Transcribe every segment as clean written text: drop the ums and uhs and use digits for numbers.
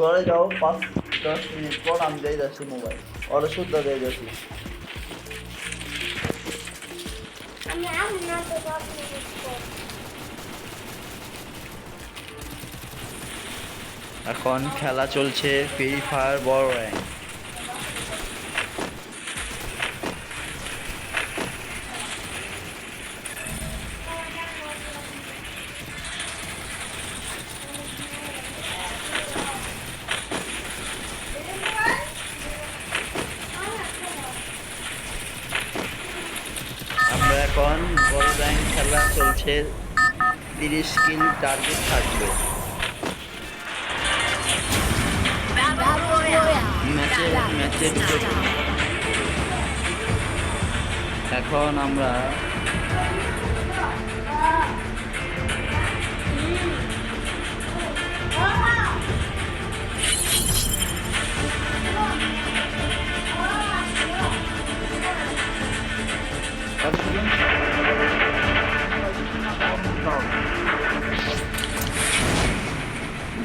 ঘরে যাও 5-10 মিনিট পর আমি দিয়ে যাচ্ছি মোবাইল ওরা শুদ্ধ দিয়ে যাচ্ছি এখন খেলা চলছে ফ্রি ফায়ার বড় র্যাঙ্ক আমরা এখন বড় র্যাঙ্ক খেলা চলছে 30 কিল টার্গেট থাকবে ম্যাচে এখন আমরা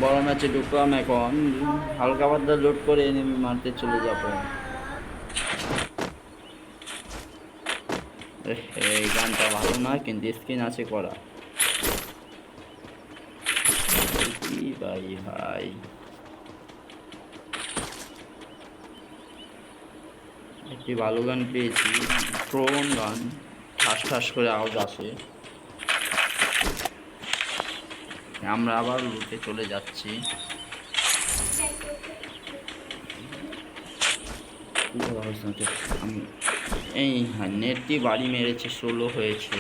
বড় ম্যাচে ঢুকলাম এখন হালকা পাতলা লোড করে এনিমি মারতে চলে যাব এই গানটা ভালো না কিন্তু স্কিন আছে করা কি ভাই ভাই একটি ভালো গান পেয়েছি ড্রোন গান ঠাস ঠাস করে আওয়াজ আসে আমরা আবার লুটে চলে যাচ্ছি এই নেটটি বাড়ি মেরেছে 16 হয়েছে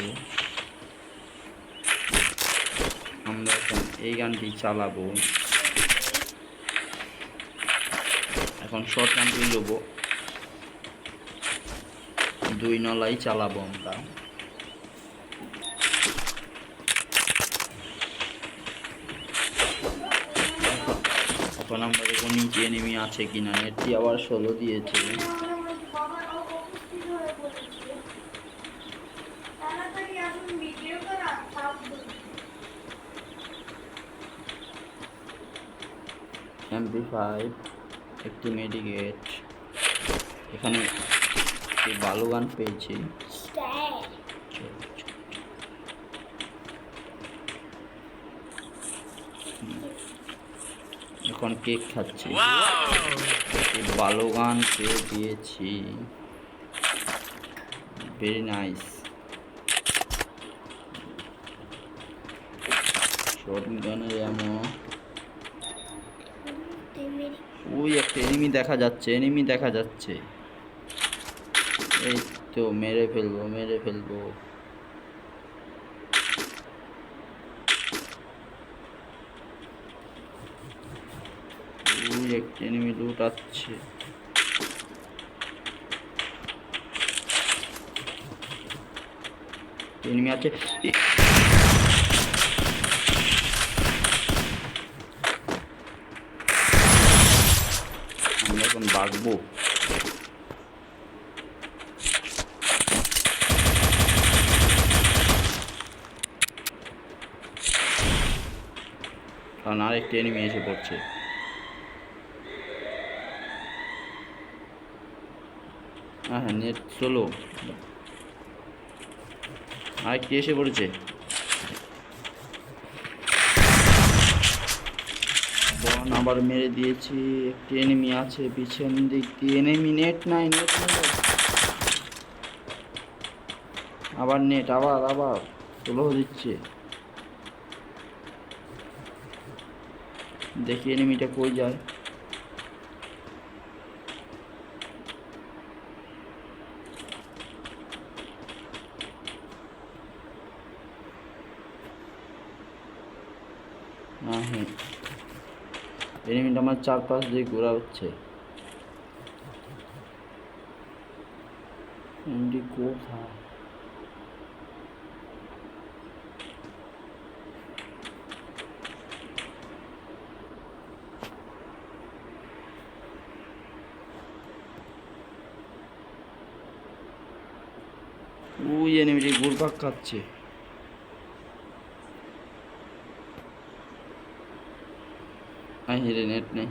আমরা এখন এই গানটি চালাবো এখন শর্ট গানটি নেবো 2 নলাই চালাবো আমরা এখন আমরা দেখবো নিচে এনিমি আছে কিনা নেটটি আবার 16 দিয়েছে MP5 একটি মেডিকেট এখানে একটি ভালো গান পেয়েছি এখন কেক খাচ্ছি ভালো গান পেয়ে দিয়েছি ভেরি নাইস শর্ট গানের এমন ওই একটা এনিমি দেখা যাচ্ছে এই তো মেরে ফেলবো ওই একটা এনিমি লুটাচ্ছে এনিমি আছে আমরা এখন ভাগবো কারণ আরেকটি এনিমি এসে পড়ছে হ্যাঁ নেট চলো আরেকটি এসে পড়েছে বন আবার মেরে দিয়েছি একটি এনিমি আছে পিছন দিক দিয়ে এনিমি নেট নাই আবার নেট আবার স্লো দিচ্ছে দেখি এনিমিটা কই যায় হ্যাঁ এনিমিটা আমার চারপাশ দিয়ে ঘোরা হচ্ছে এনিমিটি কোথায় ওই এনিমিটি ঘুরপাক খাচ্ছে হিরে নেট নেই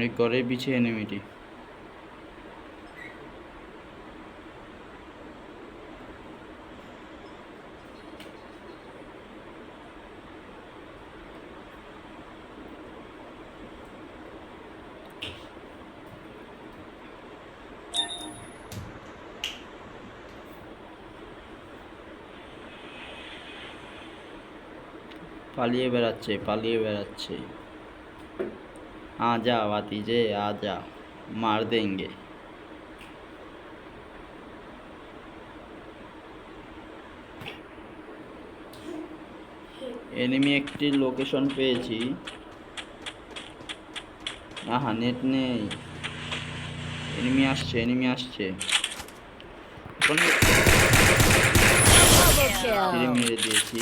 এই ঘরের পিছে এনিমিটি। पालिए बेड़ाচ্ছে पालिए बेड़ाচ্ছে। आजा भातीजे आजा, मार देंगे। एनिमी একটি লোকেশন পেয়েছি। আহা নেট নেই। এনিমি আসছে এনিমি আসছে। মেরে দিয়েছি।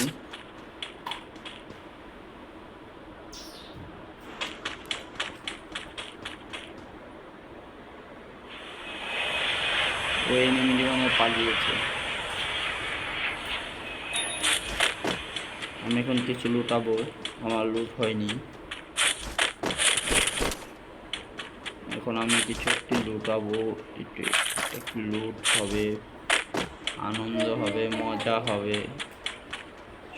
ওই এনিমি মানে পালিয়েছে। আমি এখন কিছু লুটাবো, আমার লুট হয়নি। এখন আমি কিছু একটি লুটাবো, একটু লুট হবে, আনন্দ হবে, মজা হবে,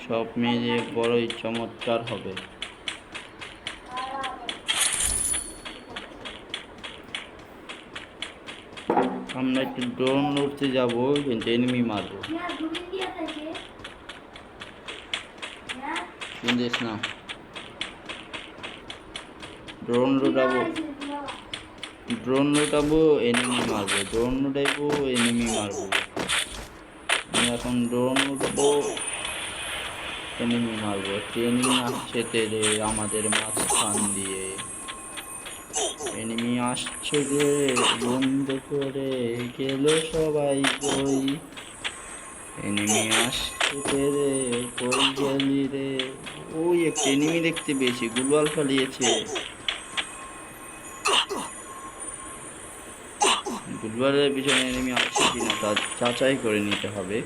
সব মিলিয়ে বড়ই চমৎকার হবে। আমরা একটু ড্রোন লুটতে যাবো, কিন্তু এনিমি মারবো। শুনছিস না? ড্রোন লুটাবো, ড্রোন লুটাবো, এনিমি মারবো, ড্রোন লুটাইবো, এনিমি মারবো। আমি এখন ড্রোন লুটাবো, এনিমি মারবো। এনিমি আসছে তেরে আমাদের মাঝখান দিয়ে, এনিমি আসছে রে, বন্ধ করে গেল সবাই কই। এনিমি আসছে তেরে, কই গেলি রে। ওই একটা এনিমি দেখতে পেয়েছি, গুলওয়াল পালিয়েছে। গুলওয়ালের পিছনে এনিমি আসছে কিনা তা যাচাই করে নিতে হবে।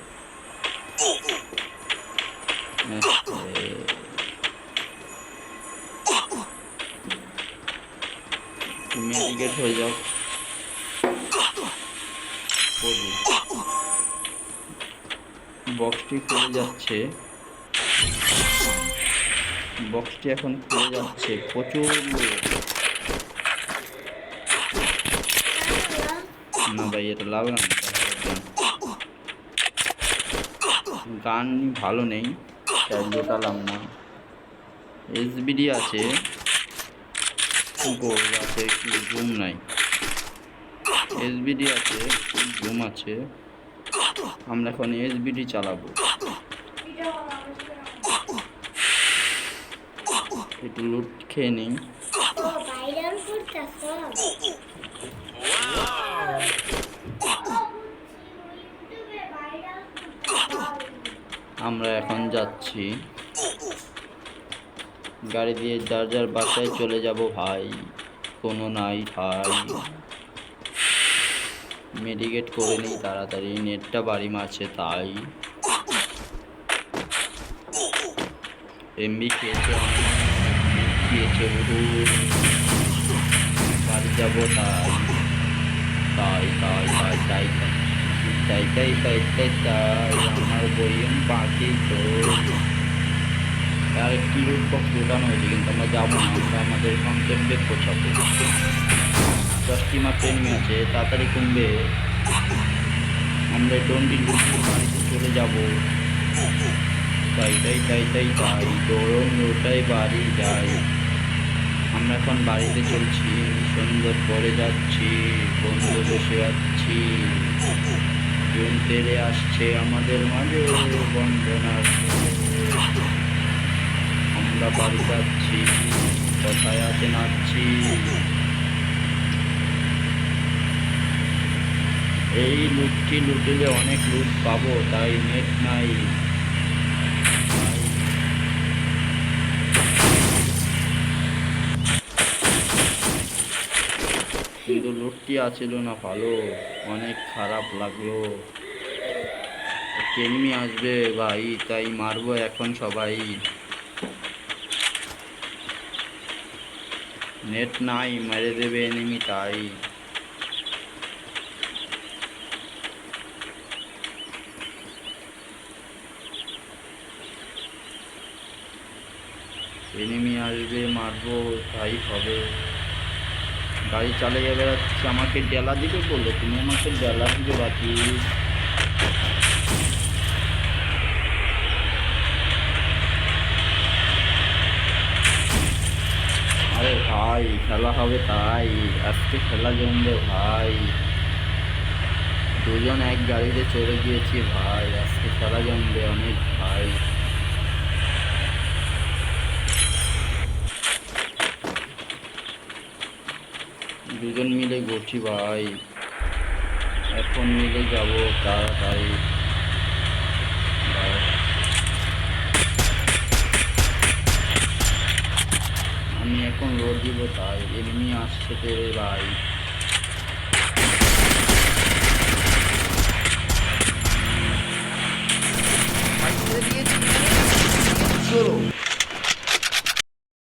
মেডিকেট হয়ে যাও। বক্সটি খুলে যাচ্ছে, বক্সটি এখন খুলে যাচ্ছে। প্রচুর না ভাই, এটা লাল গান, গান ভালো নেই তাই লোটালাম না। এসবিডি আছে, গোল আছে, কি জুম নাই। এসবিডি আছে, জুম আছে। আমরা এখন এসবিডি চালাবো। একটু লুট খেয়ে নিই। আমরা এখন যাচ্ছি গাড়ি দিয়ে, যার যার বাসায় চলে যাব ভাই, কোনো নাই ভাই। মেডিকেট করে নিই তাড়াতাড়ি, নেটটা বাড়ি মারছে তাই। এমবি খেয়েছে, খেয়েছে বাড়ি যাবো তাই তাই তাই তাই তাই তাই তাই তাই তাই তাই আমার বইম পাখি তো। আর একটি লুট বক্স লুটানো হয়েছে, কিন্তু আমরা যাবো না, আমরা আমাদের কনসেপ্টে পৌঁছাবো। 10টি মাত্র এনিমি আছে, তাড়াতাড়ি কমবে। আমরা ডোনটি লুটিয়ে বাড়িতে চলে যাব। তাই তাই তাই তাই তাই ডোরন লুটাই বাড়ি যাই। আমরা এখন বাড়িতে চলছি, সুন্দর করে যাচ্ছি, বন্ধু বসে যাচ্ছি। জুন তেরে আসছে আমাদের মাঝে, বন্দনা আমরা বাড়ি যাচ্ছি, কোথায় আছে নাচছি। এই লুটটি লুটলে অনেক লুট পাবো, তাই নেট নাই। কিন্তু লুটটি আছিল না ভালো, অনেক খারাপ লাগলো। এনিমি আসবে ভাই, তাই মারবো এখন সবাই। নেট নাই, মেরে দেবে এনিমি তাই। এনিমি আসবে, মারবো, তাই হবে। গাড়ি চালিয়ে বেড়াচ্ছে, আমাকে ডেলা দিবে বললো, তুমি আমাকে ডেলা দিবে বাকি। আরে ভাই খেলা হবে তাই, আজকে খেলা জমবে ভাই। দুজন এক গাড়িতে চড়ে গিয়েছি ভাই, আজকে খেলা জমবে অনেক ভাই। দুজন মিলে ঘুরছি ভাই, এখন মিলে যাব তাড়াতাড়ি ভাই। আমি এখন লোড দিব তাই, এনিমি আসছে তেরে ভাই।